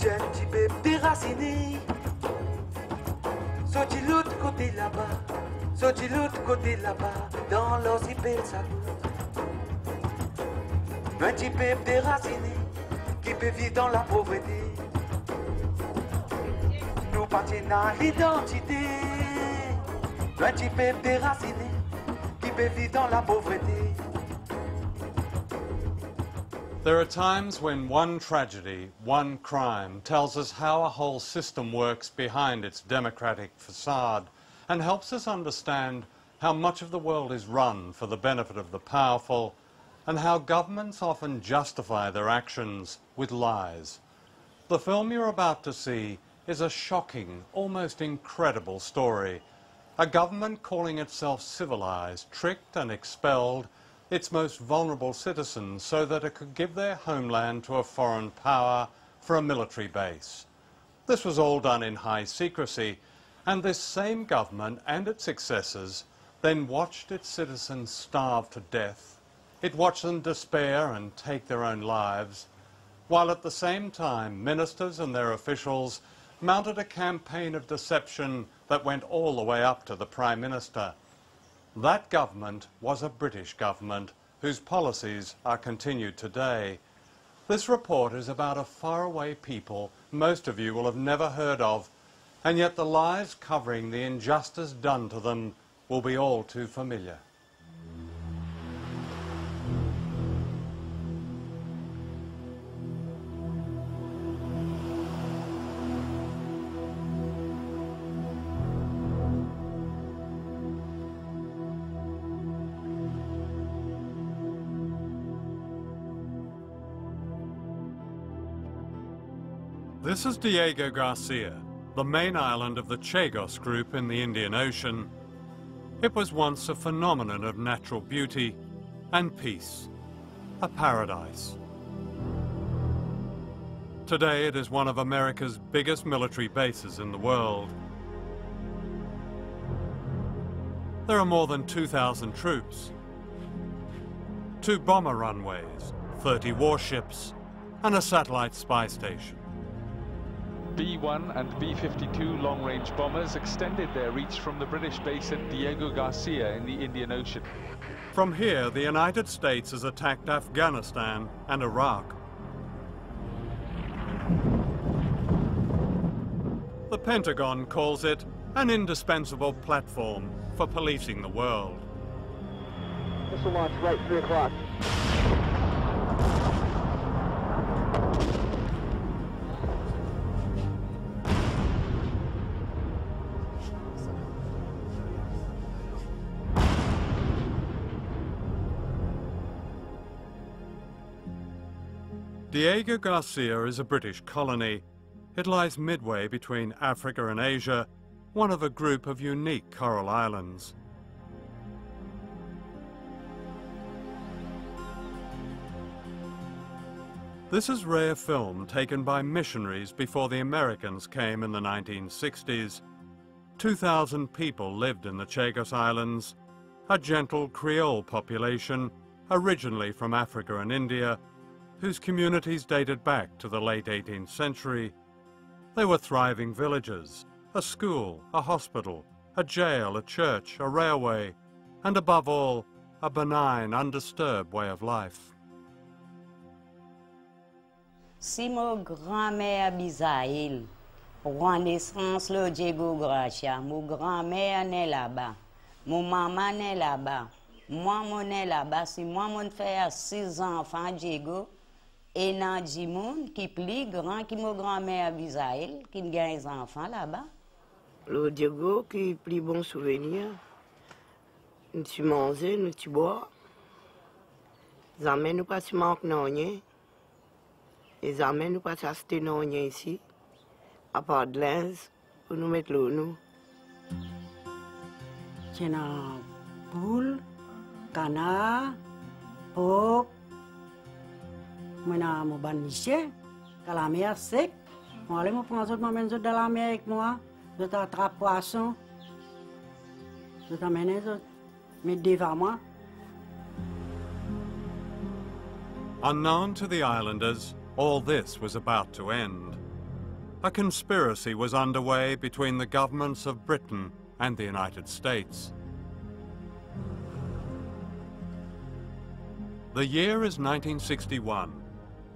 J'ai un petit peu déraciné. Sorti l'autre côté là-bas, sorti l'autre côté là-bas, dans l'ossipel ça. Un petit peu déraciné, qui peut vivre dans la pauvreté. Nous partenons à l'identité. Un petit peu déraciné, qui peut vivre dans la pauvreté. There are times when one tragedy, one crime, tells us how a whole system works behind its democratic facade and helps us understand how much of the world is run for the benefit of the powerful and how governments often justify their actions with lies. The film you're about to see is a shocking, almost incredible story. A government calling itself civilized, tricked and expelled its most vulnerable citizens so that it could give their homeland to a foreign power for a military base. This was all done in high secrecy, and this same government and its successors then watched its citizens starve to death. It watched them despair and take their own lives, while at the same time ministers and their officials mounted a campaign of deception that went all the way up to the Prime Minister. That government was a British government whose policies are continued today. This report is about a faraway people most of you will have never heard of, and yet the lies covering the injustice done to them will be all too familiar. This is Diego Garcia, the main island of the Chagos group in the Indian Ocean. It was once a phenomenon of natural beauty and peace, a paradise. Today it is one of America's biggest military bases in the world. There are more than 2,000 troops, 2 bomber runways, 30 warships, and a satellite spy station. B-1 and B-52 long-range bombers extended their reach from the British base at Diego Garcia in the Indian Ocean. From here, the United States has attacked Afghanistan and Iraq. The Pentagon calls it an indispensable platform for policing the world. Missile launch right, 3 o'clock. Diego Garcia is a British colony. It lies midway between Africa and Asia, one of a group of unique coral islands. This is rare film taken by missionaries before the Americans came in the 1960s. 2,000 people lived in the Chagos Islands, a gentle Creole population originally from Africa and India, whose communities dated back to the late 18th century. They were thriving villages, a school, a hospital, a jail, a church, a railway, and above all, a benign, undisturbed way of life. Si mon grand-mère Bisaïl, roi naissance le Diego Gracia, mon grand-mère n'est là-bas, mon maman n'est là-bas, moi mon est là-bas, si moi mon fait 6 enfants Diego, et nan di moun qui plus grand que mon grand-mère Bisaïl, qui gagne des enfants là-bas. Le Diego qui plus bon souvenir, nous tu manges, nous tu bois, les amènes nous pas tu manques non rien, les amènes nous pas acheter non rien ici, à part de linge pour nous mettre l'eau nous. Tiens un poule, canard, porc. Moi, je suis baniché, quand la mer est sec. Je vais me prendre dans la mer avec moi. Je t'attrape poisson. Je t'amène, je devant moi. Unknown to the islanders, all this was about to end. a conspiracy was underway between the governments of Britain and the United States. The year is 1961.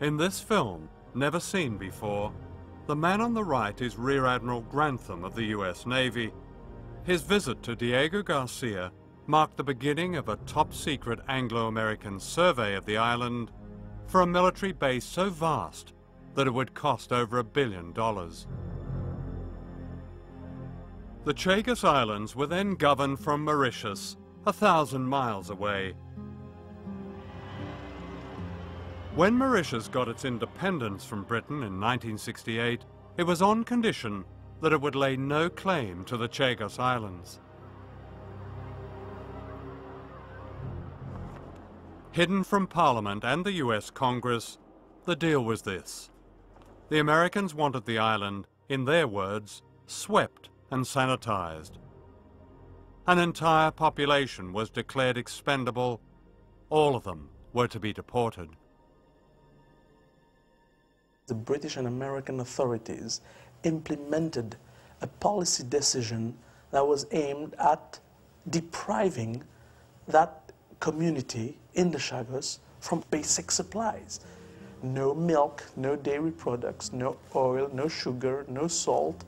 In this film, never seen before, the man on the right is Rear Admiral Grantham of the US Navy. His visit to Diego Garcia marked the beginning of a top-secret Anglo-American survey of the island for a military base so vast that it would cost over $1 billion. The Chagos Islands were then governed from Mauritius, 1,000 miles away. When Mauritius got its independence from Britain in 1968, it was on condition that it would lay no claim to the Chagos Islands. Hidden from Parliament and the US Congress, the deal was this. The Americans wanted the island, in their words, swept and sanitized. An entire population was declared expendable. All of them were to be deported. The British and American authorities implemented a policy decision that was aimed at depriving that community in the Chagos from basic supplies. No milk, no dairy products, no oil, no sugar, no salt,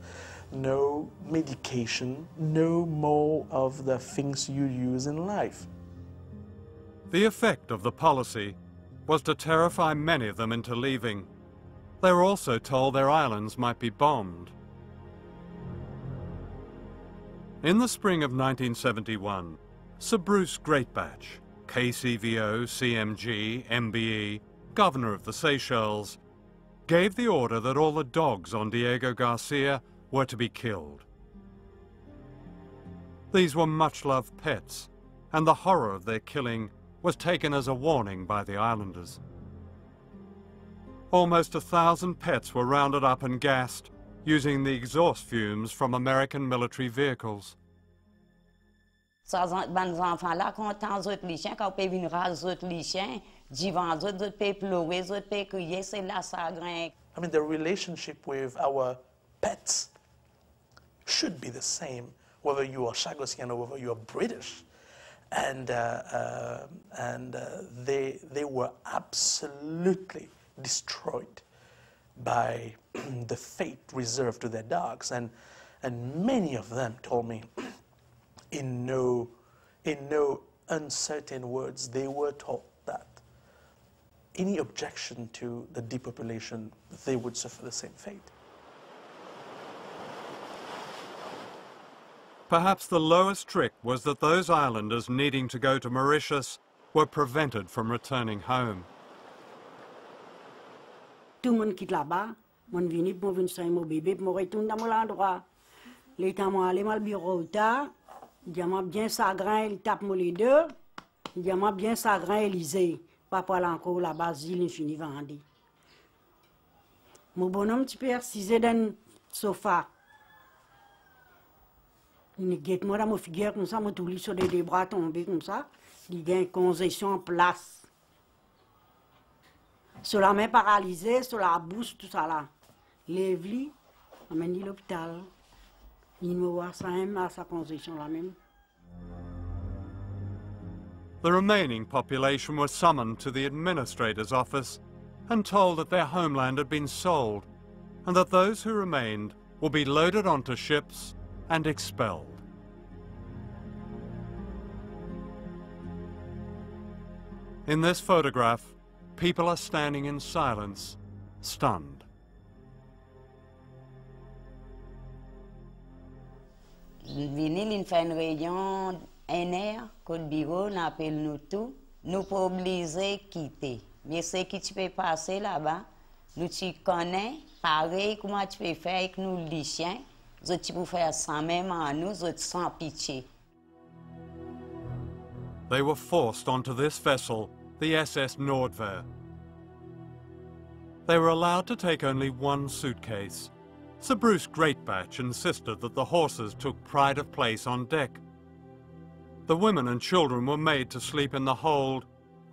no medication, no more of the things you use in life. The effect of the policy was to terrify many of them into leaving. They were also told their islands might be bombed. In the spring of 1971, Sir Bruce Greatbatch, KCVO, CMG, MBE, Governor of the Seychelles, gave the order that all the dogs on Diego Garcia were to be killed. These were much-loved pets, and the horror of their killing was taken as a warning by the islanders. Almost 1,000 pets were rounded up and gassed using the exhaust fumes from American military vehicles. Ça ban enfants là content autres les chiens quand peut venir autres les chiens, divan autres peut pleurer, autres peut crier, c'est là ça grain. I mean, the relationship with our pets should be the same, whether you are Chagosian or whether you are British. And they were absolutely destroyed by the fate reserved to their dogs. And many of them told me, in no uncertain words, they were told that any objection to the depopulation, they would suffer the same fate. Perhaps the lowest trick was that those islanders needing to go to Mauritius were prevented from returning home. Tout le monde quitte là-bas. Mon vini pour venir sur mon bébé, pour retourner dans mon endroit. Les temps moi aller mal bureau tard. Diamant bien sagrin, il tape moi les deux. Diamant bien sagrin, Élysée. Papa encore là-bas, il infini vendu. Mon bonhomme tu peux assiser dans le sofa. Il guette moi dans mon figure comme ça, moi tout lui sur des bras tombés comme ça. Il y a une concession en place. Sur la main paralysée, sur la bouche, tout ça là. Lève-lui, amène-lui à l'hôpital. Il me voit ça même à sa concession là même. The remaining population were summoned to the administrator's office and told that their homeland had been sold and that those who remained would be loaded onto ships and expelled. In this photograph, people are standing in silence, stunned. Vini l'in fait une réunion NR, code bureau, on appelle nous tout, nous pas obligés quitter. Mais ce qui tu peux passer là-bas, nous tu connais, pareil comment tu peux faire avec nous les chiens, tu peux faire ça même à nous, sans pitié. They were forced onto this vessel, the SS Nordwehr. They were allowed to take only one suitcase. Sir Bruce Greatbatch insisted that the horses took pride of place on deck. The women and children were made to sleep in the hold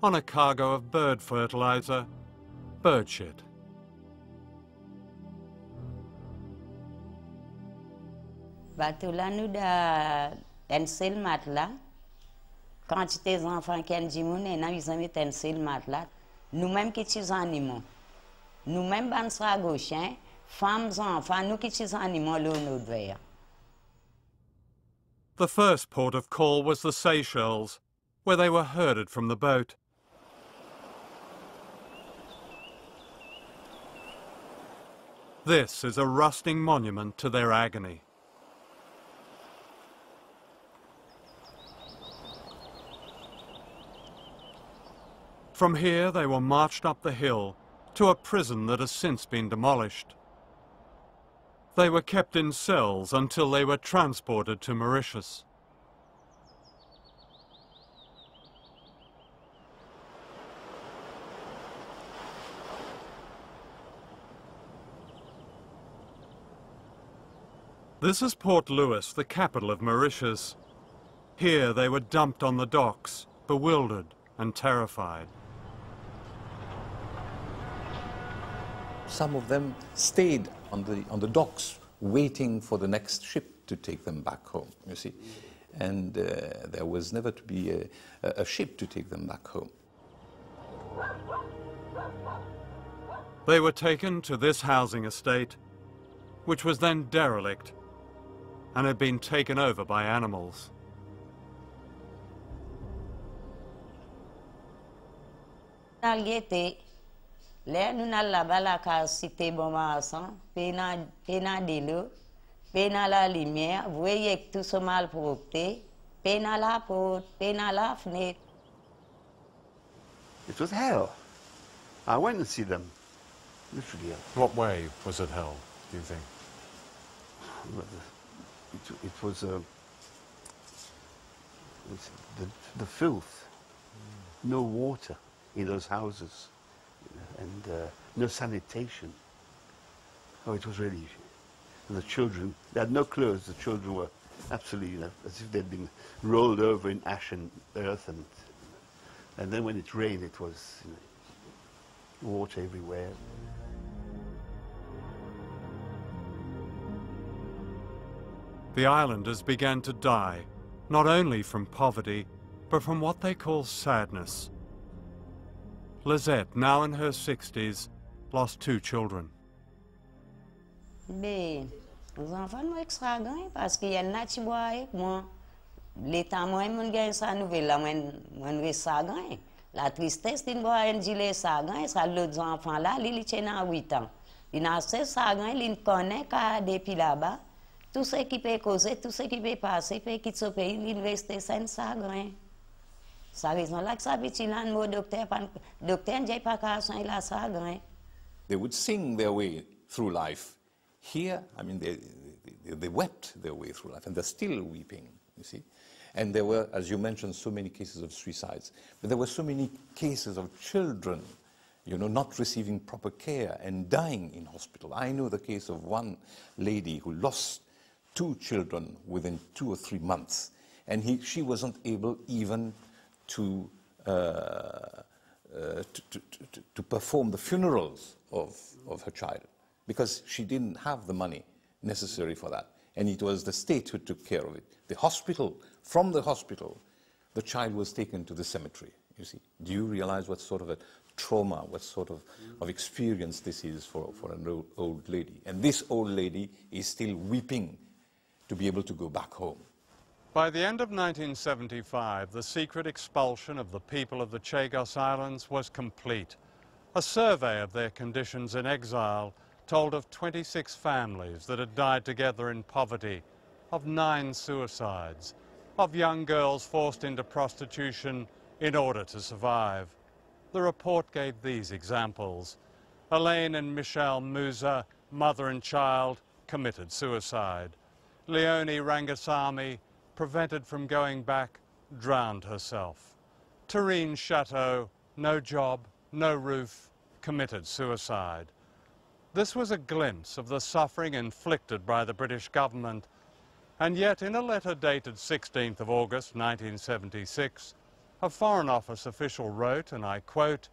on a cargo of bird fertilizer, bird shit. Bateau là, nous avons un seul matelas. Quantité d'enfants qui ont dit, nous avons un seul matelas. Nous-mêmes qui sommes animaux. Nous-mêmes, nous sommes gauchins, femmes, enfants, nous qui sommes animaux, nous devons. The first port of call was the Seychelles, where they were herded from the boat. This is a rusting monument to their agony. From here they were marched up the hill to a prison that has since been demolished. They were kept in cells until they were transported to Mauritius. This is Port Louis, the capital of Mauritius. Here they were dumped on the docks, bewildered and terrified. Some of them stayed on the docks, waiting for the next ship to take them back home, you see. And there was never to be a ship to take them back home. They were taken to this housing estate, which was then derelict and had been taken over by animals. Là, nous allons là-bas, la cité bon marsan, pena de l'eau, pena la lumière, vous voyez que tout ce mal propreté, pena la porte, pena la fenêtre. It was hell. I went and see them, literally hell. What way was it hell, do you think? It was the filth, no water in those houses, and no sanitation. Oh, it was really. And the children, they had no clothes. The children were absolutely, as if they'd been rolled over in ash and earth, and then when it rained, it was water everywhere. The islanders began to die, not only from poverty, but from what they call sadness. Lizette, now in her 60s, lost 2 children. Mais les enfants nous extraordinaires parce qu'il y a un qui boit avec moi. L'état moi, mon gagne sa nouvelle là, moi ça gagne. La tristesse d'une boire un gilet ça gagne, ça l'autre enfant là, il tient à 8 ans. Il n'a pas ça gagne, il connaît qu'à depuis là-bas. Tout ce qui peut causer, tout ce qui peut passer, peut quitter ce pays, l'université, c'est ça gagne. C'est la raison là que ça veut dire là, le docteur n'est pas qu'à soigner là, ça gagne. They would sing their way through life. Here, I mean, they wept their way through life, and they're still weeping, you see. And there were, as you mentioned, so many cases of suicides. But there were so many cases of children, not receiving proper care and dying in hospital. I know the case of one lady who lost 2 children within 2 or 3 months, and she wasn't able even to perform the funerals of her child, because she didn't have the money necessary for that. And it was the state who took care of it. The hospital, from the hospital, the child was taken to the cemetery, you see. Do you realize what sort of a trauma, what sort of experience this is for an old lady? And this old lady is still weeping to be able to go back home. By the end of 1975, the secret expulsion of the people of the Chagos Islands was complete. A survey of their conditions in exile told of 26 families that had died together in poverty, of 9 suicides, of young girls forced into prostitution in order to survive. The report gave these examples. Elaine and Michelle Musa, mother and child, committed suicide. Leonie Rangasamy, prevented from going back, drowned herself. Tarine Chateau, no job, no roof, committed suicide. This was a glimpse of the suffering inflicted by the British government, and yet in a letter dated 16th of August 1976, a Foreign Office official wrote, and I quote,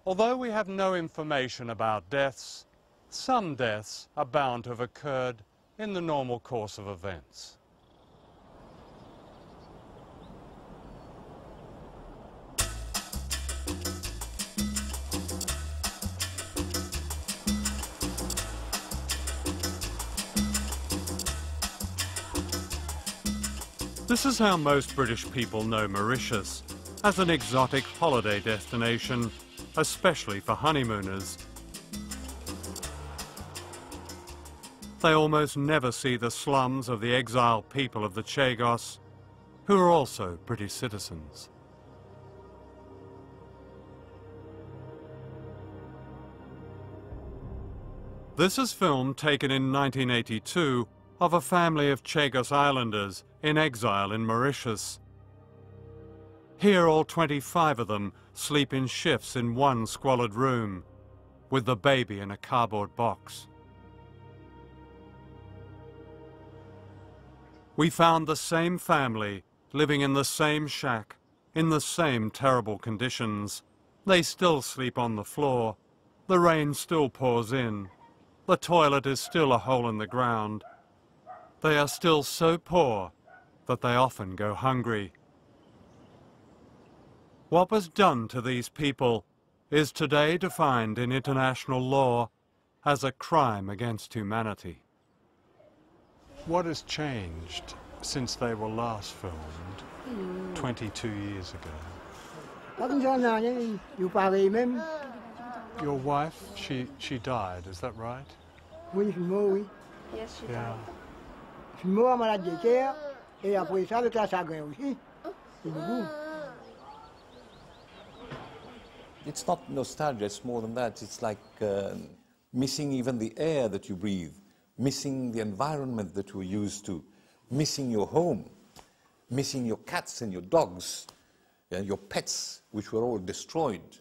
"Although we have no information about deaths, some deaths are bound to have occurred in the normal course of events. This is how most British people know Mauritius, as an exotic holiday destination, especially for honeymooners. They almost never see the slums of the exiled people of the Chagos, who are also British citizens. This is film taken in 1982 of a family of Chagos Islanders in exile in Mauritius. Here all 25 of them sleep in shifts in one squalid room, with the baby in a cardboard box. We found the same family living in the same shack, in the same terrible conditions. They still sleep on the floor, the rain still pours in, the toilet is still a hole in the ground. They are still so poor that they often go hungry. What was done to these people is today defined in international law as a crime against humanity. What has changed since they were last filmed 22 years ago? Your wife, she died, is that right? Oui, oui. Yes, she Yeah. died. Je suis mort à malade de cœur et après ça, avec la chagrin aussi. C'est beaucoup. It's not nostalgia, it's more than that. It's like missing even the air that you breathe, missing the environment that you're used to, missing your home, missing your cats and your dogs, and your pets, which were all destroyed.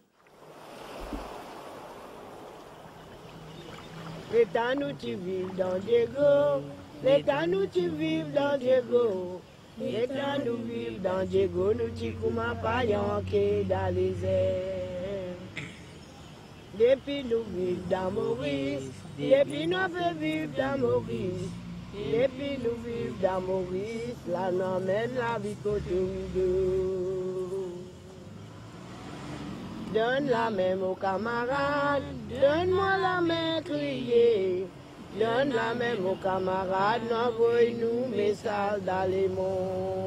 L'état nous tu vives dans Diego, l'état nous tu vives dans Diego, l'état nous vives dans Diego, nous tu comment pas yanké dans les airs. Depuis nous vivons dans Maurice, depuis nous fait vivre dans Maurice, depuis nous vivons dans Maurice, là nous emmène la vie côté nous. Donne la main aux camarades, donne-moi la main criée. Donne la main aux camarades, envoie-nous message dans les monts.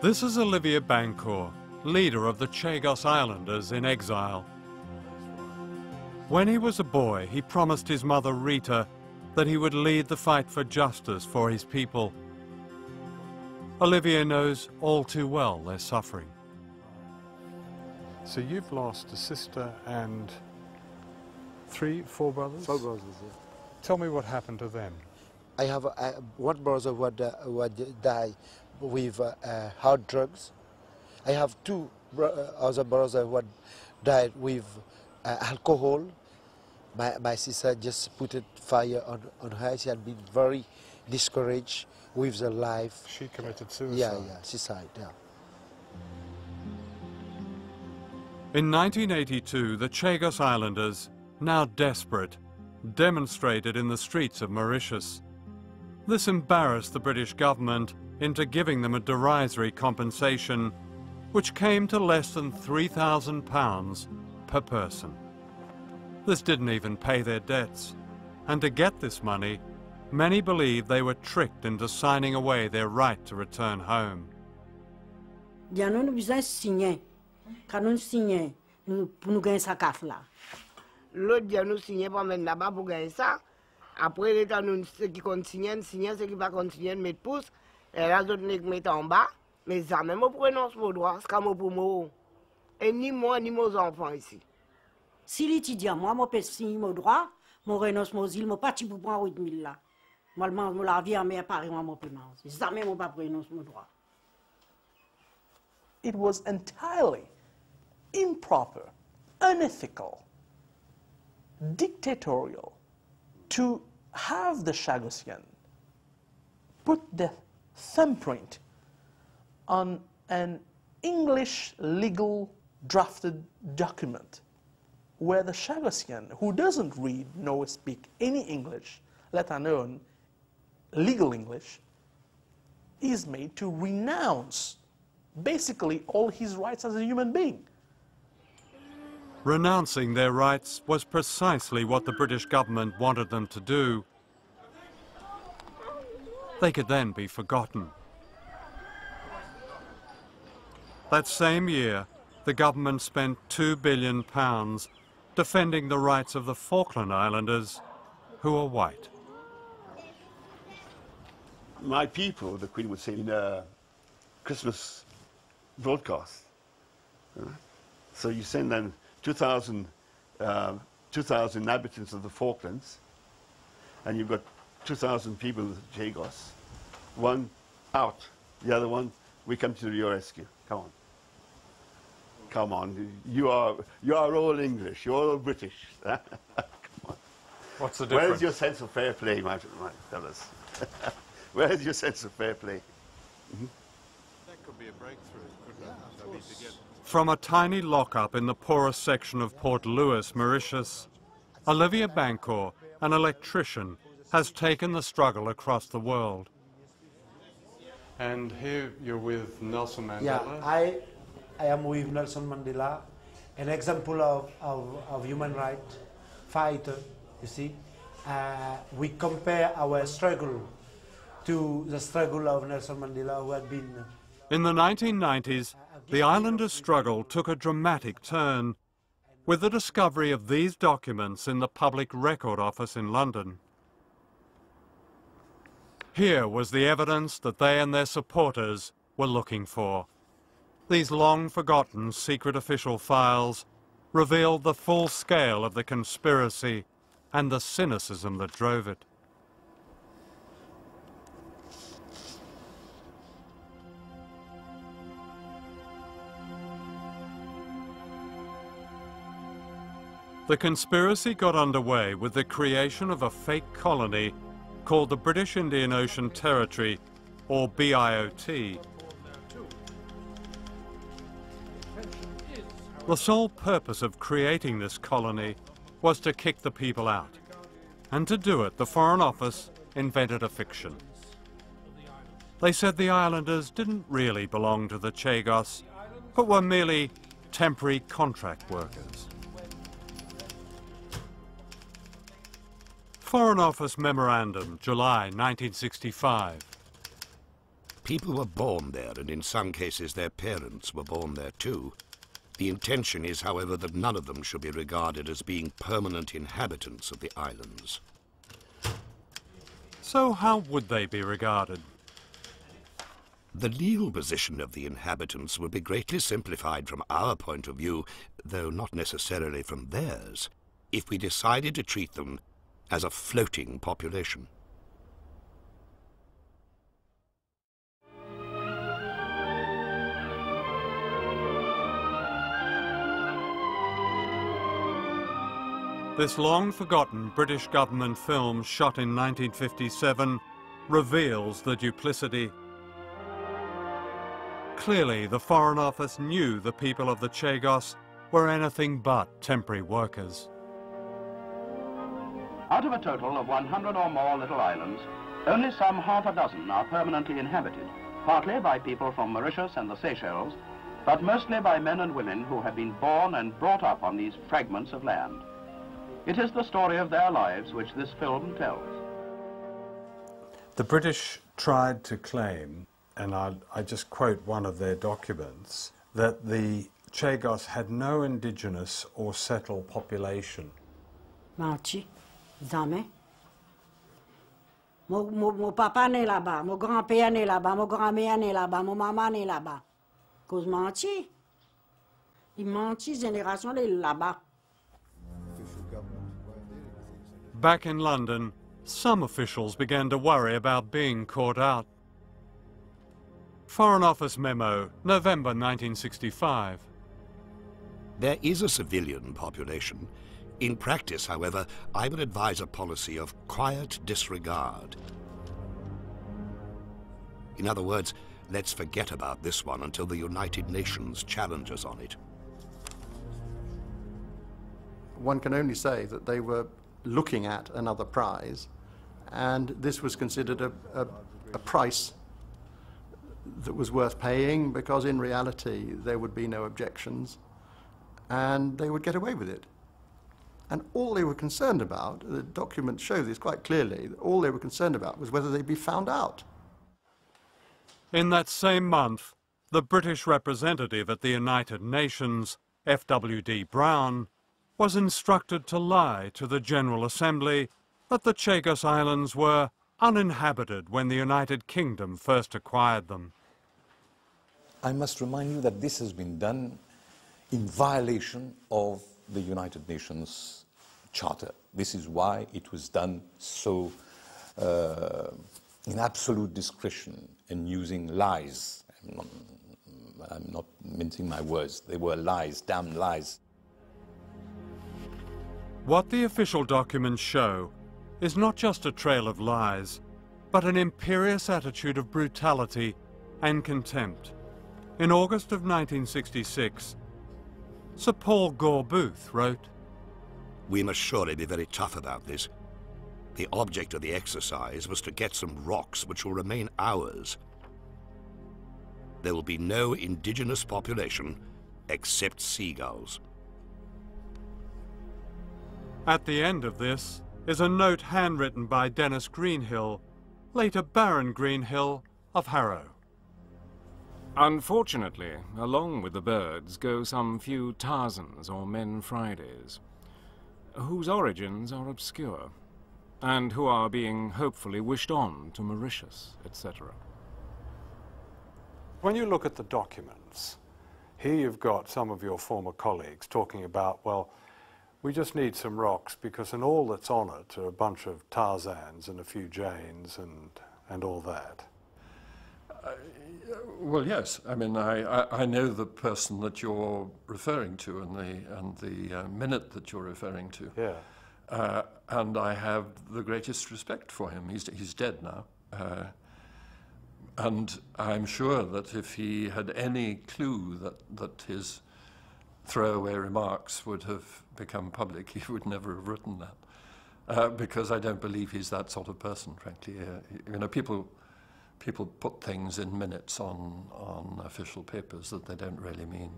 This is Olivier Bancourt, leader of the Chagos Islanders in exile. When he was a boy, he promised his mother Rita that he would lead the fight for justice for his people. Olivier knows all too well their suffering. So you've lost a sister and four brothers? 4 brothers, yeah. Tell me what happened to them. I have one brother who died with hard drugs. I have 2 other brothers who died with alcohol. My sister just put fire on her. She had been very discouraged with her life. She committed suicide? Yeah, suicide, yeah. In 1982, the Chagos Islanders, now desperate, demonstrated in the streets of Mauritius. This embarrassed the British government into giving them a derisory compensation, which came to less than £3,000 per person. This didn't even pay their debts, and to get this money, many believe they were tricked into signing away their right to return home. L'autre dia nous signer pour mettre là-bas pour gagner ça. Après l'état nous ce qui continue, signer ce qui va continuer de mettre pouce. Et là d'autres nèg mettent en bas, mais ça même au prononce mon droit, c'est comme pour moi. Et ni moi ni mes enfants ici. Si l'étudiant moi mon père signe mon droit, mon renonce mon île, mon parti pour prendre 8000 là. Moi la vie en mer Paris moi mon paiement. Ça même pas renonce mon droit. It was entirely improper, unethical, dictatorial to have the Chagossian put their thumbprint on an English legal drafted document where the Chagossian, who doesn't read nor speak any English, let alone legal English, is made to renounce basically all his rights as a human being. Renouncing their rights was precisely what the British government wanted them to do. They could then be forgotten. That same year, the government spent £2 billion defending the rights of the Falkland Islanders, who are white. My people, the Queen would say in a Christmas broadcast. So you send them 2,000 inhabitants of the Falklands, and you've got 2,000 people with Chagos. One out, the other one, we come to your rescue. Come on. Come on, you are all English, you're all British. Come on. What's the difference? Where's your sense of fair play, my fellas? Where's your sense of fair play? Mm-hmm. That could be a breakthrough, couldn't it? From a tiny lock-up in the poorest section of Port Louis, Mauritius, Olivia Bancourt, an electrician, has taken the struggle across the world. And here you're with Nelson Mandela? Yeah, I am with Nelson Mandela, an example of human rights fighter, you see. We compare our struggle to the struggle of Nelson Mandela, who had been... In the 1990s, the islanders' struggle took a dramatic turn with the discovery of these documents in the Public Record Office in London. Here was the evidence that they and their supporters were looking for. These long-forgotten secret official files revealed the full scale of the conspiracy and the cynicism that drove it. The conspiracy got underway with the creation of a fake colony called the British Indian Ocean Territory, or BIOT. The sole purpose of creating this colony was to kick the people out. And to do it, the Foreign Office invented a fiction. They said the islanders didn't really belong to the Chagos, but were merely temporary contract workers. Foreign Office Memorandum, July 1965. People were born there, and in some cases their parents were born there too. The intention is, however, that none of them should be regarded as being permanent inhabitants of the islands. So how would they be regarded? The legal position of the inhabitants would be greatly simplified from our point of view, though not necessarily from theirs, if we decided to treat them as a floating population. This long-forgotten British government film shot in 1957 reveals the duplicity. Clearly, the Foreign Office knew the people of the Chagos were anything but temporary workers. Out of a total of 100 or more little islands, only some half a dozen are permanently inhabited, partly by people from Mauritius and the Seychelles, but mostly by men and women who have been born and brought up on these fragments of land. It is the story of their lives which this film tells. The British tried to claim, and I just quote one of their documents, that the Chagos had no indigenous or settled population. Menti, jamais. Mon papa né là-bas, mon grand-père né là-bas, mon grand-mère né là-bas, mon maman né là-bas. Cause menti. Il menti, génération là-bas. Back in London, some officials began to worry about being caught out. Foreign Office memo, November 1965. There is a civilian population. In practice, however, I would advise a policy of quiet disregard. In other words, let's forget about this one until the United Nations challenge us on it. One can only say that they were looking at another prize, and this was considered a price that was worth paying, because in reality there would be no objections and they would get away with it. And all they were concerned about, the documents show this quite clearly, all they were concerned about was whether they'd be found out. In that same month, the British representative at the United Nations, F.W.D. Brown, was instructed to lie to the General Assembly that the Chagos Islands were uninhabited when the United Kingdom first acquired them. I must remind you that this has been done in violation of the United Nations Charter. This is why it was done so in absolute discretion and using lies. I'm not mincing my words. They were lies, damn lies. What the official documents show is not just a trail of lies, but an imperious attitude of brutality and contempt. In August of 1966, Sir Paul Gore Booth wrote, "We must surely be very tough about this. The object of the exercise was to get some rocks which will remain ours. There will be no indigenous population except seagulls." At the end of this is a note handwritten by Dennis Greenhill, later Baron Greenhill of Harrow. Unfortunately, along with the birds go some few Tarzans or Men Fridays, whose origins are obscure, and who are being hopefully wished on to Mauritius, etc. When you look at the documents, here you've got some of your former colleagues talking about, well, we just need some rocks because in all that's on it are a bunch of Tarzans and a few Janes and all that. Well, yes. I mean, I know the person that you're referring to and the minute that you're referring to. Yeah. And I have the greatest respect for him. He's dead now. And I'm sure that if he had any clue that his throwaway remarks would have become public, he would never have written that. Because I don't believe he's that sort of person, frankly. You know, people put things in minutes on official papers that they don't really mean.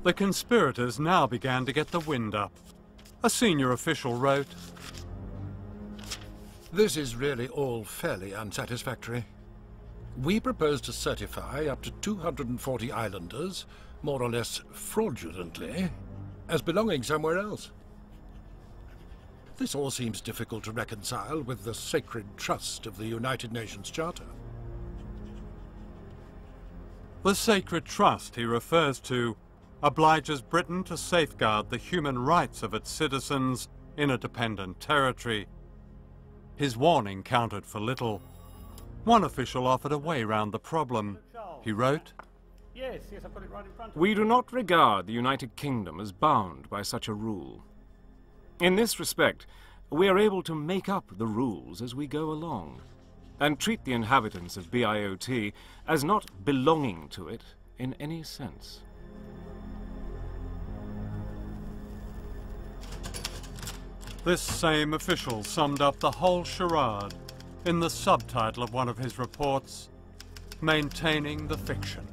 The conspirators now began to get the wind up. A senior official wrote, "This is really all fairly unsatisfactory. We propose to certify up to 240 islanders, more or less fraudulently, as belonging somewhere else. This all seems difficult to reconcile with the sacred trust of the United Nations Charter." The sacred trust he refers to obliges Britain to safeguard the human rights of its citizens in a dependent territory. His warning counted for little. One official offered a way round the problem. He wrote, Yes, I've got it right in front of me. We do not regard the United Kingdom as bound by such a rule. In this respect, we are able to make up the rules as we go along, and treat the inhabitants of BIOT as not belonging to it in any sense. This same official summed up the whole charade in the subtitle of one of his reports, Maintaining the Fiction.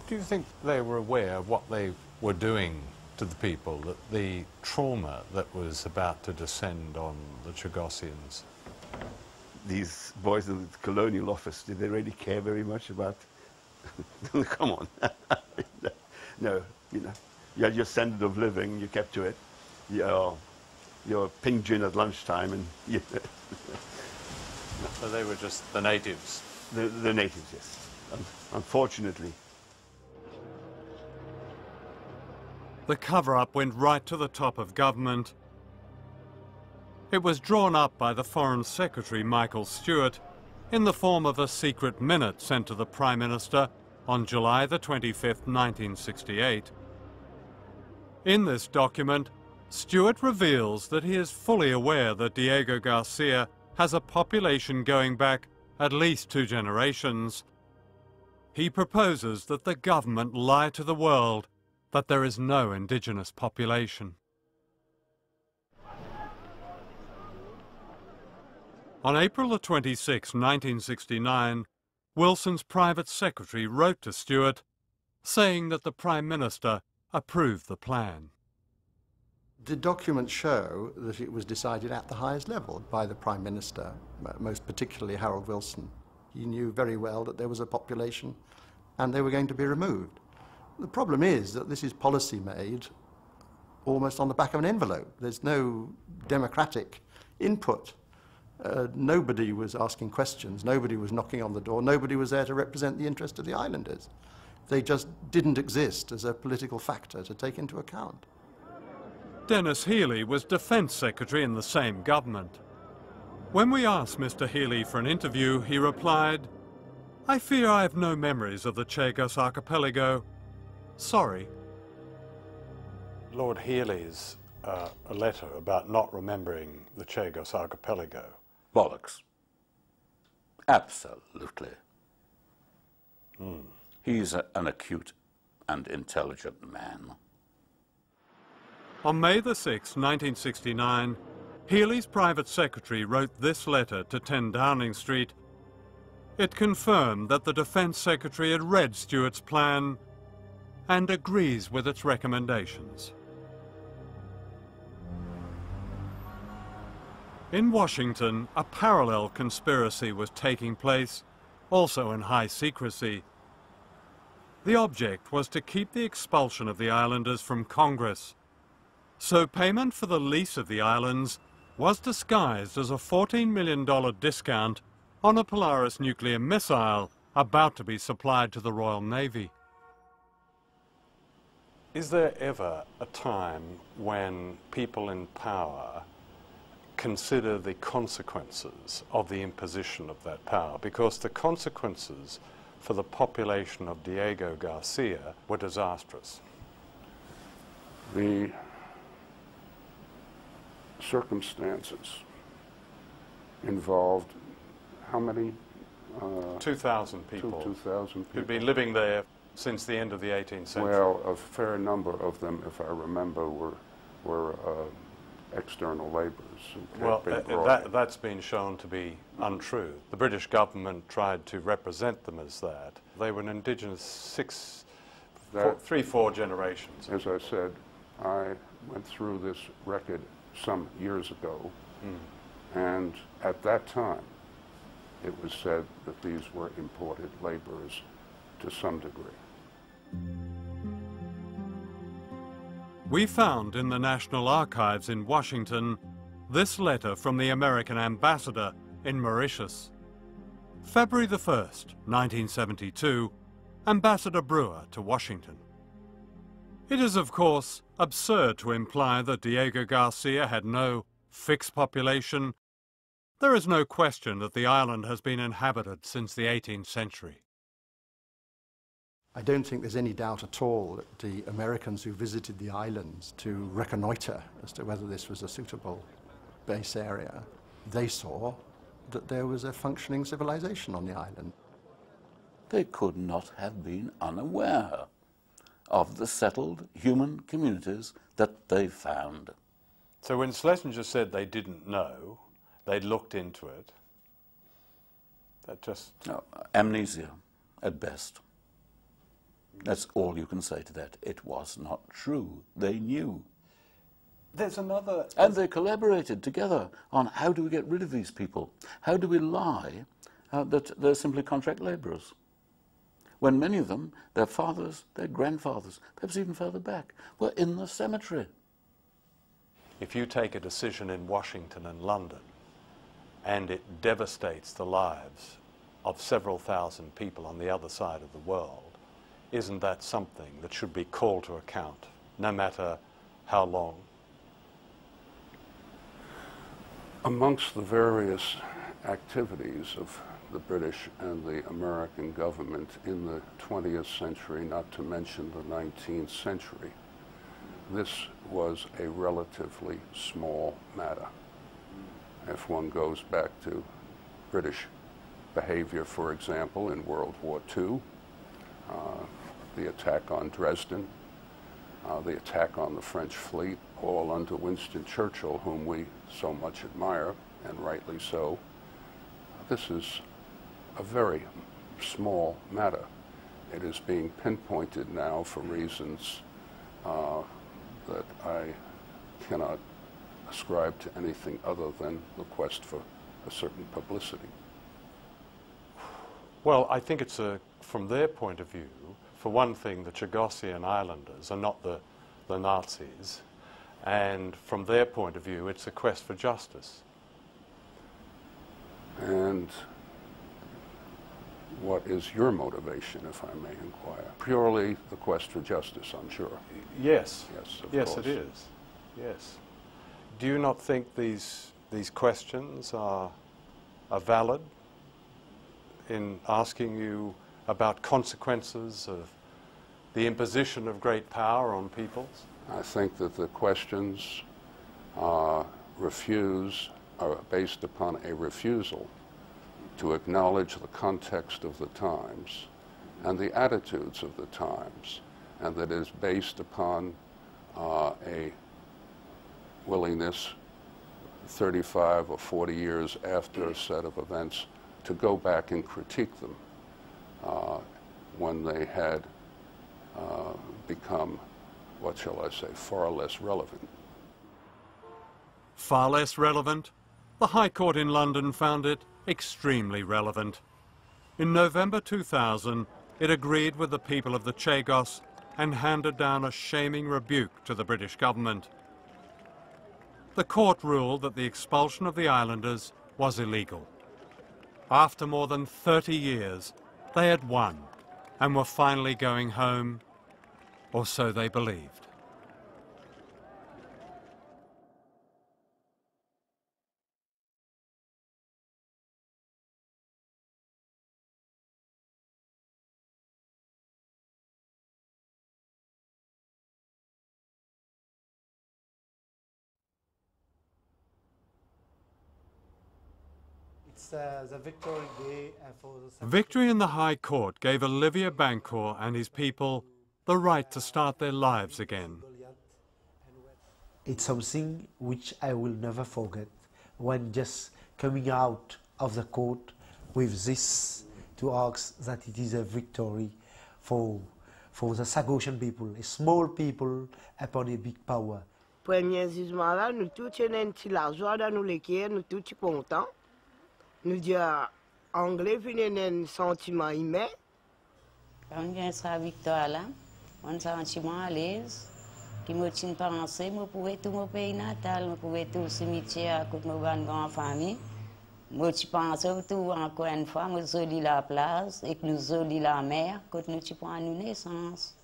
Do you think they were aware of what they were doing to the people, that the trauma that was about to descend on the Chagossians? These boys in the colonial office, did they really care very much about... Come on. No, you know, you had your standard of living, you kept to it. Your pink gin at lunchtime, and you So they were just the natives? The natives, yes. Unfortunately. The cover-up went right to the top of government. It was drawn up by the Foreign Secretary Michael Stewart in the form of a secret minute sent to the Prime Minister on July the 25th, 1968. In this document, Stewart reveals that he is fully aware that Diego Garcia has a population going back at least 2 generations. He proposes that the government lie to the world that there is no indigenous population. On April the 26th, 1969, Wilson's private secretary wrote to Stewart saying that the Prime Minister approved the plan. The documents show that it was decided at the highest level by the Prime Minister, most particularly Harold Wilson. He knew very well that there was a population and they were going to be removed. The problem is that this is policy made almost on the back of an envelope. There's no democratic input. Nobody was asking questions, nobody was knocking on the door, nobody was there to represent the interest of the islanders. They just didn't exist as a political factor to take into account. Dennis Healey was Defence Secretary in the same government. When we asked Mr. Healey for an interview, he replied, "I fear I have no memories of the Chagos Archipelago. Sorry." Lord Healey's a letter about not remembering the Chagos Archipelago. Bollocks. Absolutely. He's an acute and intelligent man. On May the 6th, 1969, Healey's private secretary wrote this letter to 10 Downing Street. It confirmed that the Defence Secretary had read Stewart's plan and agrees with its recommendations. In Washington, a parallel conspiracy was taking place, also in high secrecy. The object was to keep the expulsion of the islanders from Congress. So payment for the lease of the islands was disguised as a $14 million discount on a Polaris nuclear missile about to be supplied to the Royal Navy. Is there ever a time when people in power consider the consequences of the imposition of that power? Because the consequences for the population of Diego Garcia were disastrous. The circumstances involved how many? 2,000 people. 2,000 people. Who'd been living there since the end of the 18th century. Well, a fair number of them, if I remember, were external laborers. Well, that's been shown to be untrue. The British government tried to represent them as that. They were an indigenous 3-4 generations. As I said, I went through this record some years ago, and at that time it was said that these were imported laborers to some degree. We found in the National Archives in Washington this letter from the American ambassador in Mauritius. February the 1st, 1972, Ambassador Brewer to Washington. It is, of course, absurd to imply that Diego Garcia had no fixed population. There is no question that the island has been inhabited since the 18th century. I don't think there's any doubt at all that the Americans who visited the islands to reconnoiter as to whether this was a suitable base area, they saw that there was a functioning civilization on the island. They could not have been unaware of the settled human communities that they found. So when Schlesinger said they didn't know, they'd looked into it, that just... No, amnesia, at best. That's all you can say to that. It was not true. They knew. There's another... And they collaborated together on how do we get rid of these people? How do we lie that they're simply contract laborers? When many of them, their fathers, their grandfathers, perhaps even further back, were in the cemetery. If you take a decision in Washington and London and it devastates the lives of several thousand people on the other side of the world, isn't that something that should be called to account, no matter how long? Amongst the various activities of the British and the American government in the 20th century, not to mention the 19th century, this was a relatively small matter. If one goes back to British behavior, for example, in World War II, the attack on Dresden, the attack on the French fleet, all under Winston Churchill, whom we so much admire, and rightly so. This is a very small matter. It is being pinpointed now for reasons that I cannot ascribe to anything other than the quest for a certain publicity. Well, I think it's from their point of view, for one thing, the Chagosian Islanders are not the Nazis, and from their point of view, it's a quest for justice. And what is your motivation, if I may inquire? Purely the quest for justice, I'm sure. Yes. Yes, yes, course. it is. Yes. Do you not think these questions are valid in asking you about consequences of the imposition of great power on peoples? I think that the questions are based upon a refusal to acknowledge the context of the times and the attitudes of the times, and that is based upon a willingness 35 or 40 years after a set of events to go back and critique them when they had become, what shall I say, far less relevant. Far less relevant? The High Court in London found it extremely relevant. In November 2000, it agreed with the people of the Chagos and handed down a shaming rebuke to the British government. The court ruled that the expulsion of the islanders was illegal. After more than 30 years, they had won and were finally going home, or so they believed. The Victory Day for the Victory in the High Court gave Olivier Bancourt and his people the right to start their lives again. It's something which I will never forget. When just coming out of the court with this to ask that it is a victory for the Sagosian people, a small people upon a big power. Premier jugement là, nous tous tenons un petit l'argent dans nous l'équipe, nous tous contents. Nous disons anglais venez un sentiment humain. Quand vient sa victoire là, on sentiment à l'aise. Qui me tient penser, me pouvais tout mon pays natal, me pouvais tout cimetière à côté de ma grande famille. Moi tu penses tout encore une fois, me zoli la place et que nous zoli la mer, quand nous tu prends nous naissance.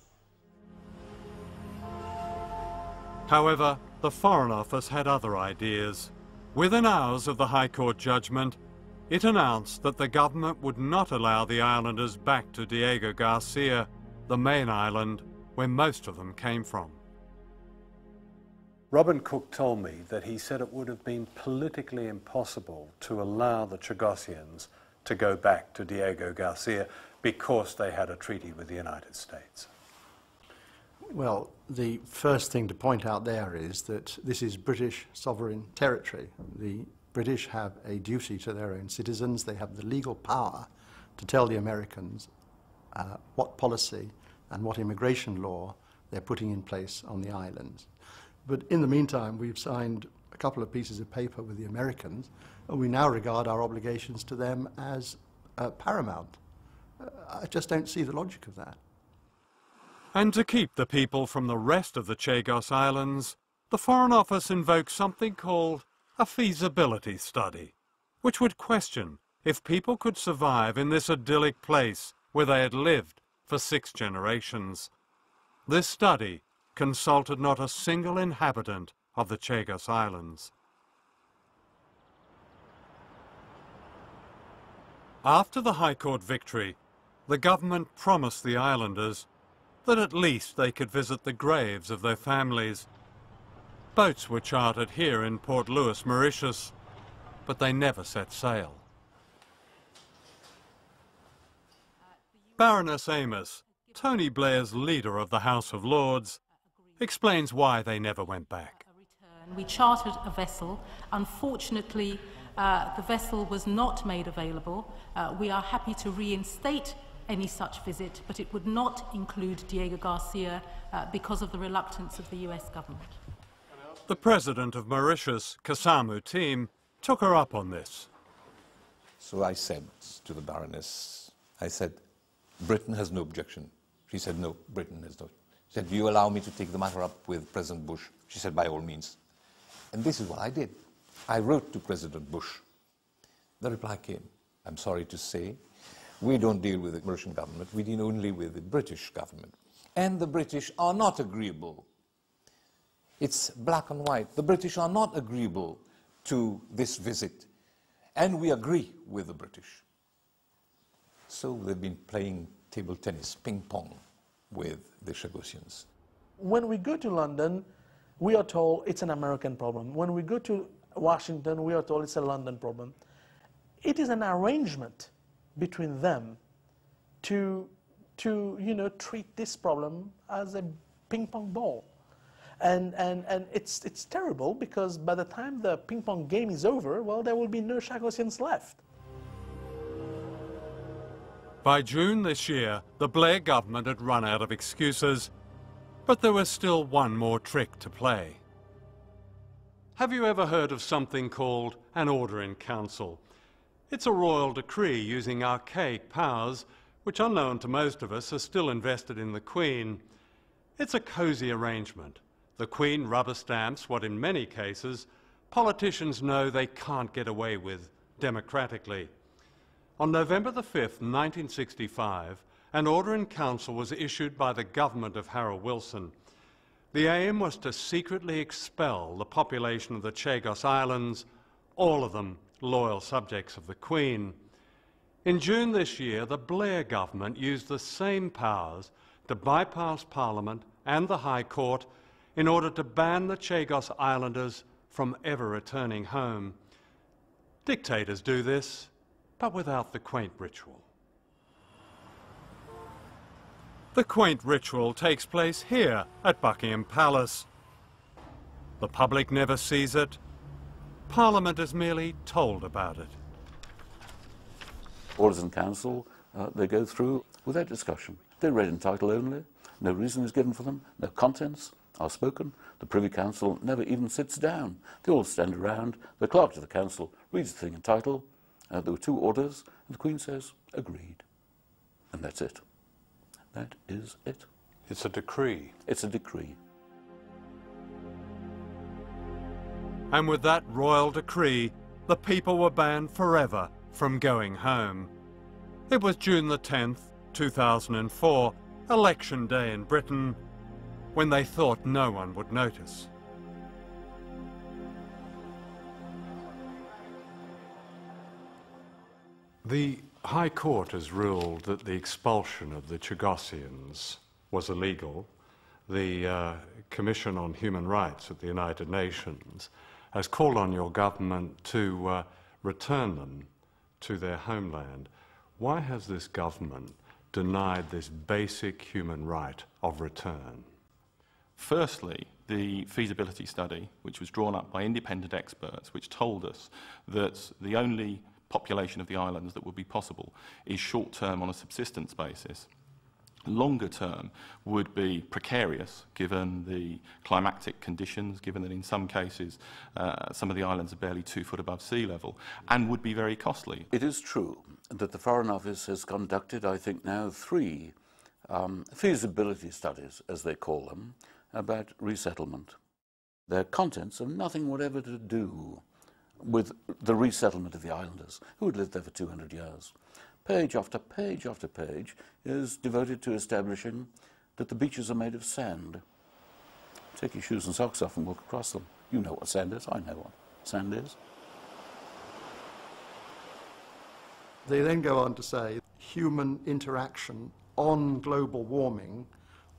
However, the Foreign Office had other ideas. Within hours of the High Court judgment, it announced that the government would not allow the islanders back to Diego Garcia, the main island where most of them came from. Robin Cook told me that he said it would have been politically impossible to allow the Chagosians to go back to Diego Garcia because they had a treaty with the United States. Well, the first thing to point out there is that this is British sovereign territory. The British have a duty to their own citizens. They have the legal power to tell the Americans what policy and what immigration law they're putting in place on the islands. But in the meantime, we've signed a couple of pieces of paper with the Americans, and we now regard our obligations to them as paramount. I just don't see the logic of that. And to keep the people from the rest of the Chagos Islands, the Foreign Office invoked something called a feasibility study, which would question if people could survive in this idyllic place where they had lived for 6 generations. This study consulted not a single inhabitant of the Chagos Islands. After the High Court victory, the government promised the islanders that at least they could visit the graves of their families. Boats were chartered here in Port Louis, Mauritius, but they never set sail. Baroness Amos, Tony Blair's leader of the House of Lords, explains why they never went back. We chartered a vessel. Unfortunately, the vessel was not made available. We are happy to reinstate any such visit, but it would not include Diego Garcia because of the reluctance of the US government. The president of Mauritius, Kasamu Team, took her up on this. So I said to the Baroness, I said, Britain has no objection. She said, no, Britain has no. She said, do you allow me to take the matter up with President Bush? She said, by all means. And this is what I did. I wrote to President Bush. The reply came, I'm sorry to say, we don't deal with the Mauritian government, we deal only with the British government. And the British are not agreeable. It's black and white. The British are not agreeable to this visit. And we agree with the British. So they've been playing table tennis, ping pong, with the Chagossians. When we go to London, we are told it's an American problem. When we go to Washington, we are told it's a London problem. It is an arrangement between them to treat this problem as a ping pong ball. And it's terrible because by the time the ping pong game is over, well, there will be no Chagossians left. By June this year, the Blair government had run out of excuses, but there was still one more trick to play. Have you ever heard of something called an Order in Council? It's a royal decree using archaic powers, which unknown to most of us are still invested in the Queen. It's a cosy arrangement. The Queen rubber stamps what in many cases politicians know they can't get away with democratically. On November the 5th, 1965, an Order in Council was issued by the government of Harold Wilson. The aim was to secretly expel the population of the Chagos Islands, all of them loyal subjects of the Queen. In June this year, the Blair government used the same powers to bypass Parliament and the High Court in order to ban the Chagos Islanders from ever returning home. Dictators do this, but without the quaint ritual. The quaint ritual takes place here at Buckingham Palace. The public never sees it. Parliament is merely told about it. Orders in Council, they go through without discussion. They're read in title only. No reason is given for them. No contents are spoken. The Privy Council never even sits down. They all stand around. The clerk of the council reads the thing in title. There were 2 orders, and the Queen says, agreed. And that's it. That is it. It's a decree. It's a decree. And with that royal decree, the people were banned forever from going home. It was June the 10th, 2004, election day in Britain, when they thought no one would notice. The High Court has ruled that the expulsion of the Chagossians was illegal. The Commission on Human Rights at the United Nations has called on your government to return them to their homeland. Why has this government denied this basic human right of return? Firstly, the feasibility study, which was drawn up by independent experts, which told us that the only population of the islands that would be possible is short-term on a subsistence basis. Longer term would be precarious given the climatic conditions, given that in some cases some of the islands are barely 2 foot above sea level, and would be very costly. It is true that the Foreign Office has conducted, I think now, 3 feasibility studies, as they call them, about resettlement. Their contents have nothing whatever to do with the resettlement of the islanders, who had lived there for 200 years. Page after page after page is devoted to establishing that the beaches are made of sand. Take your shoes and socks off and walk across them. You know what sand is, I know what sand is. They then go on to say human interaction on global warming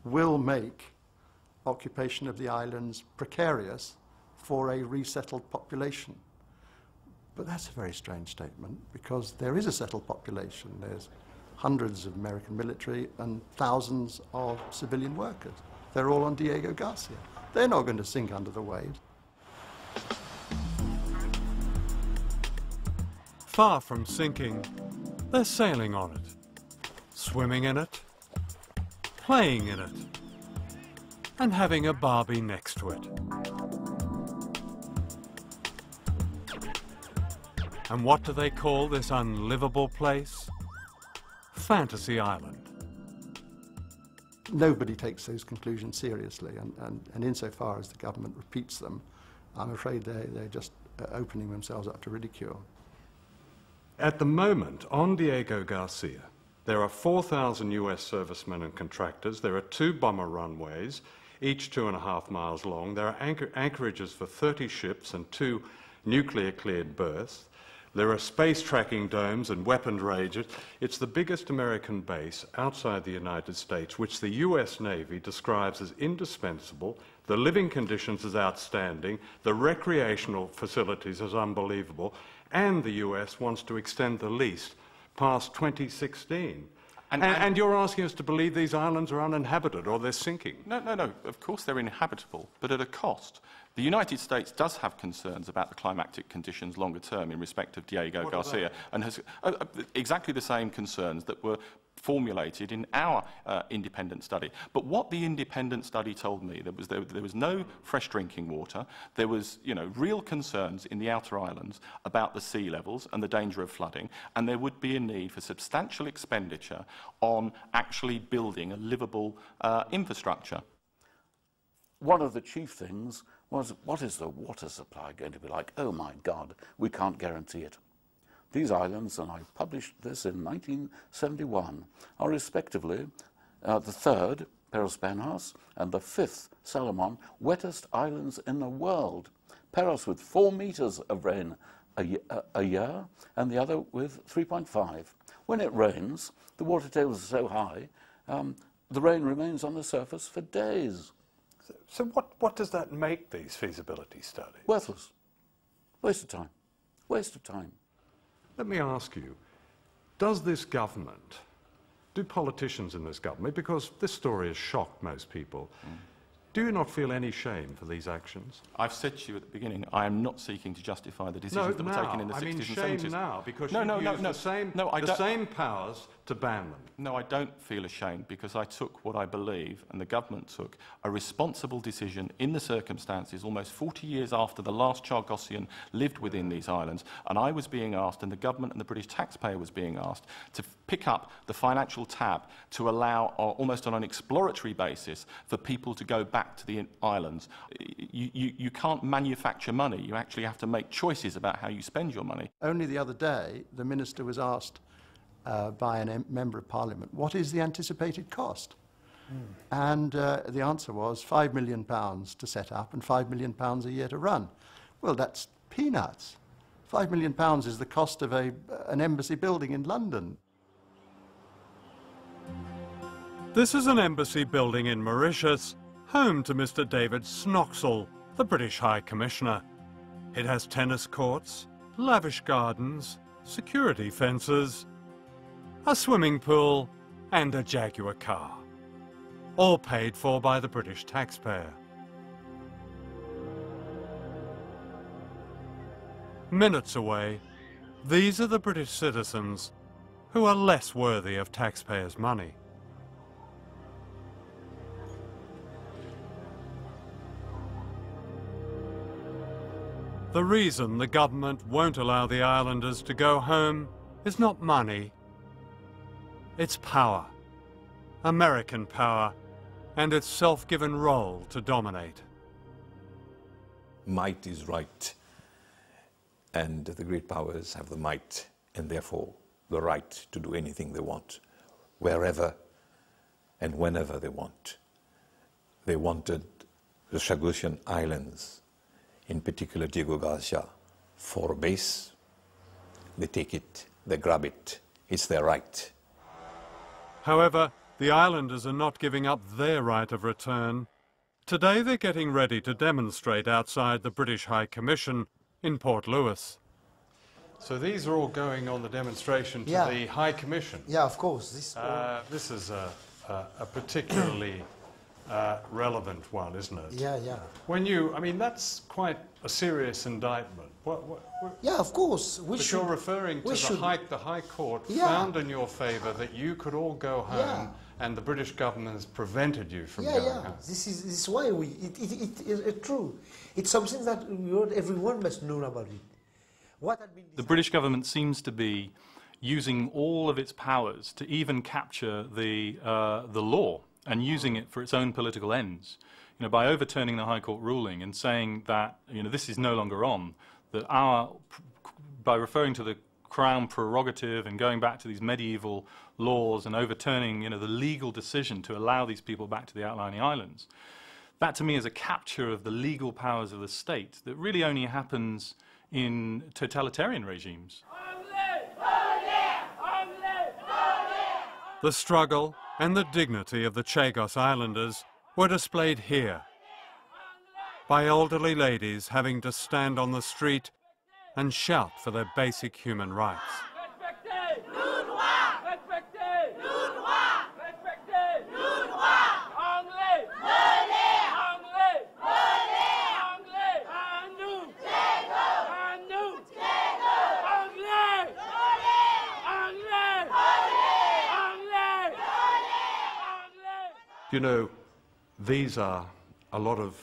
will make occupation of the islands precarious for a resettled population. But that's a very strange statement, because there is a settled population. There's hundreds of American military and thousands of civilian workers. They're all on Diego Garcia. They're not going to sink under the waves. Far from sinking, they're sailing on it, swimming in it, playing in it, and having a Barbie next to it. And what do they call this unlivable place? Fantasy Island. Nobody takes those conclusions seriously, and insofar as the government repeats them, I'm afraid they're just opening themselves up to ridicule. At the moment, on Diego Garcia, there are 4,000 US servicemen and contractors. There are 2 bomber runways, each 2.5 miles long. There are anchorages for 30 ships and 2 nuclear-cleared berths. There are space tracking domes and weapons ranges. It's the biggest American base outside the United States, which the US Navy describes as indispensable. The living conditions as outstanding, the recreational facilities as unbelievable, and the US wants to extend the lease past 2016. And you're asking us to believe these islands are uninhabited or they're sinking. No. Of course they're inhabitable, but at a cost. The United States does have concerns about the climatic conditions longer term in respect of Diego Garcia, and has exactly the same concerns that were formulated in our independent study. But what the independent study told me, there was no fresh drinking water. There was, real concerns in the outer islands about the sea levels and the danger of flooding, and there would be a need for substantial expenditure on actually building a livable infrastructure. One of the chief things was, what is the water supply going to be like? Oh my God, we can't guarantee it. These islands, and I published this in 1971, are respectively the 3rd, Peros Penhas, and the 5th, Salomon, wettest islands in the world. Peros with 4 meters of rain a year, and the other with 3.5. When it rains, the water table is so high, the rain remains on the surface for days. So what does that make these feasibility studies? Worthless. Waste of time. Waste of time. Let me ask you, does this government, do politicians in this government, because this story has shocked most people, do you not feel any shame for these actions? I've said to you at the beginning, I am not seeking to justify the decisions that were taken in the 60s and 70s. I mean shame now, because you used the same powers to ban them. No, I don't feel ashamed, because I took what I believe, and the government took, a responsible decision in the circumstances almost 40 years after the last Chargossian lived within these islands, and I was being asked, and the government and the British taxpayer was being asked, to pick up the financial tab to allow, almost on an exploratory basis, for people to go back to the islands. You can't manufacture money. You actually have to make choices about how you spend your money. Only the other day, the minister was asked by a member of parliament, what is the anticipated cost? And the answer was £5 million to set up and £5 million a year to run. Well, that's peanuts. £5 million is the cost of an embassy building in London. This is an embassy building in Mauritius, home to Mr. David Snoxall, the British High Commissioner. It has tennis courts, lavish gardens, security fences, a swimming pool, and a Jaguar car, all paid for by the British taxpayer. Minutes away, these are the British citizens who are less worthy of taxpayers' money. The reason the government won't allow the islanders to go home is not money. It's power, American power, and its self-given role to dominate. Might is right, and the great powers have the might, and therefore the right to do anything they want, wherever and whenever they want. They wanted the Chagosian Islands, in particular Diego Garcia, for a base. They take it they grab it. It's their right. However, the islanders are not giving up their right of return. Today they're getting ready to demonstrate outside the British High Commission in Port Louis. So these are all going on the demonstration to the High Commission? Yeah, of course. This is a particularly relevant one, isn't it? Yeah, yeah. When you, I mean, that's quite a serious indictment. Yeah, of course. You're referring to the High Court found in your favour that you could all go home, and the British government has prevented you from going home. This is why it's true. It's something that everyone must know about it. The British government seems to be using all of its powers to even capture the law and using it for its own political ends. You know, by overturning the High Court ruling and saying that, you know, this is no longer on, that by referring to the Crown prerogative and going back to these medieval laws and overturning, you know, the legal decision to allow these people back to the outlying islands, that to me is a capture of the legal powers of the state that really only happens in totalitarian regimes. The struggle and the dignity of the Chagos Islanders were displayed here by elderly ladies having to stand on the street and shout for their basic human rights. You know, these are a lot of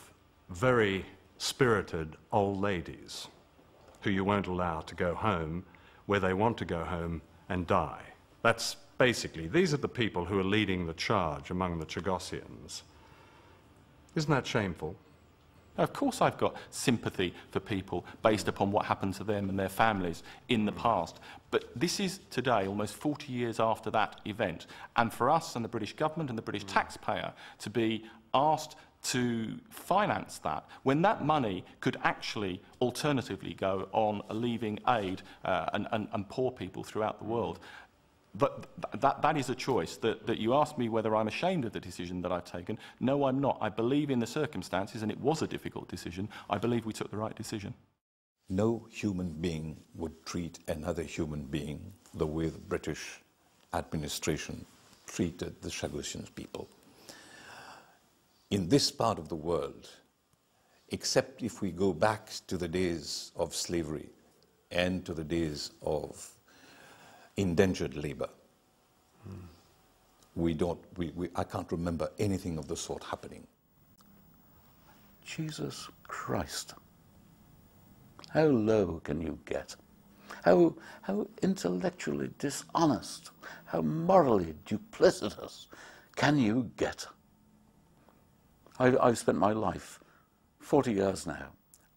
very spirited old ladies who you won't allow to go home where they want to go home and die. That's basically, these are the people who are leading the charge among the Chagosians. Isn't that shameful? Of course I've got sympathy for people based upon what happened to them and their families in the past. But this is today, almost 40 years after that event. And for us and the British government and the British taxpayer to be asked to finance that, when that money could actually alternatively go on alleviating aid and poor people throughout the world. But that is a choice that you asked me whether I'm ashamed of the decision that I've taken. No, I'm not. I believe in the circumstances, and it was a difficult decision. I believe we took the right decision. No human being would treat another human being the way the British administration treated the Chagosian people. In this part of the world, except if we go back to the days of slavery and to the days of indentured labor, I can't remember anything of the sort happening. Jesus Christ. How low can you get? How intellectually dishonest, how morally duplicitous can you get? I've spent my life, 40 years now,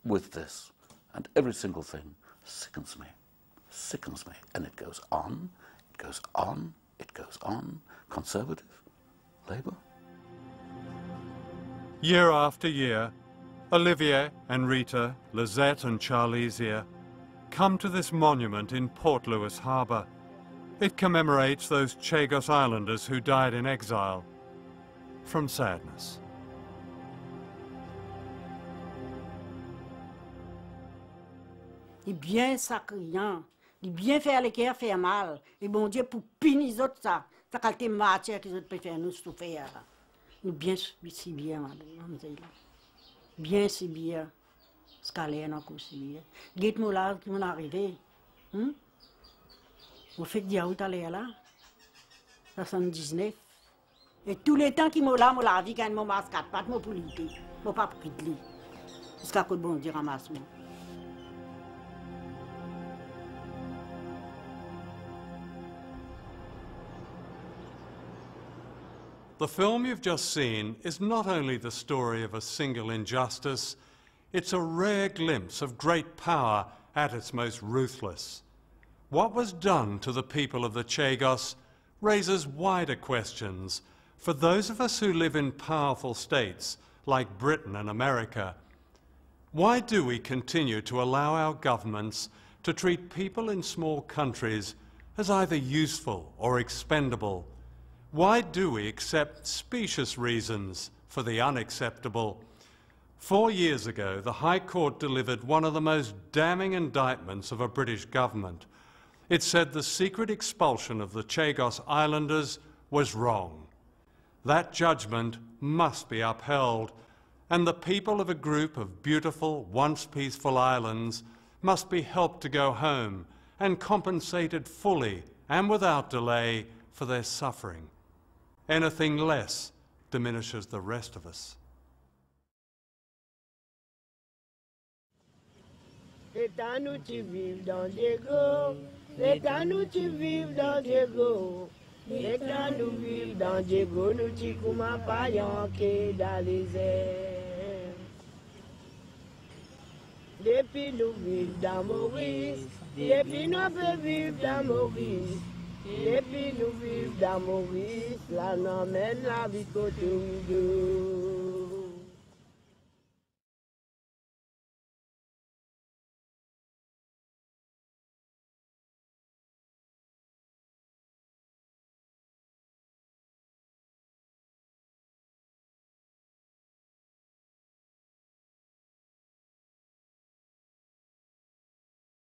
with this, and every single thing sickens me, and it goes on, it goes on, it goes on. Conservative, Labour. Year after year, Olivier and Rita, Lizette and Charlesia come to this monument in Port Louis Harbour. It commemorates those Chagos Islanders who died in exile from sadness. Il bien sacriant, il bien faire les guerres faire mal, et bon Dieu pour punir les autres ça qualité matière que les autres préfèrent nous souffrir. Nous bien si bien, madame, bien si bien, scalaire encore si bien. Dites-moi là qui m'en arrivé, on fait dire où t'allais là, 79. Et tous les temps qui m'ont là, moi la vie quand mon masque quatre pattes, moi pour lutter, moi pas pour quitter. Jusqu'à que bon Dieu ramasse moi. The film you've just seen is not only the story of a single injustice, it's a rare glimpse of great power at its most ruthless. What was done to the people of the Chagos raises wider questions for those of us who live in powerful states like Britain and America. Why do we continue to allow our governments to treat people in small countries as either useful or expendable, why do we accept specious reasons for the unacceptable? 4 years ago, the High Court delivered one of the most damning indictments of a British government. It said the secret expulsion of the Chagos Islanders was wrong. That judgment must be upheld, and the people of a group of beautiful, once peaceful islands must be helped to go home and compensated fully and without delay for their suffering. Anything less diminishes the rest of us. Laissez-nous vivre dans Diego, laissez-nous vivre dans Diego, laissez-nous vivre dans Diego, nous t'y comment pas yanké dans les airs. Depuis nous vivre dans Maurice, depuis nous peut vivre dans Maurice, depuis nous vivre dans Maurice, là nous mène la vie côté où deux.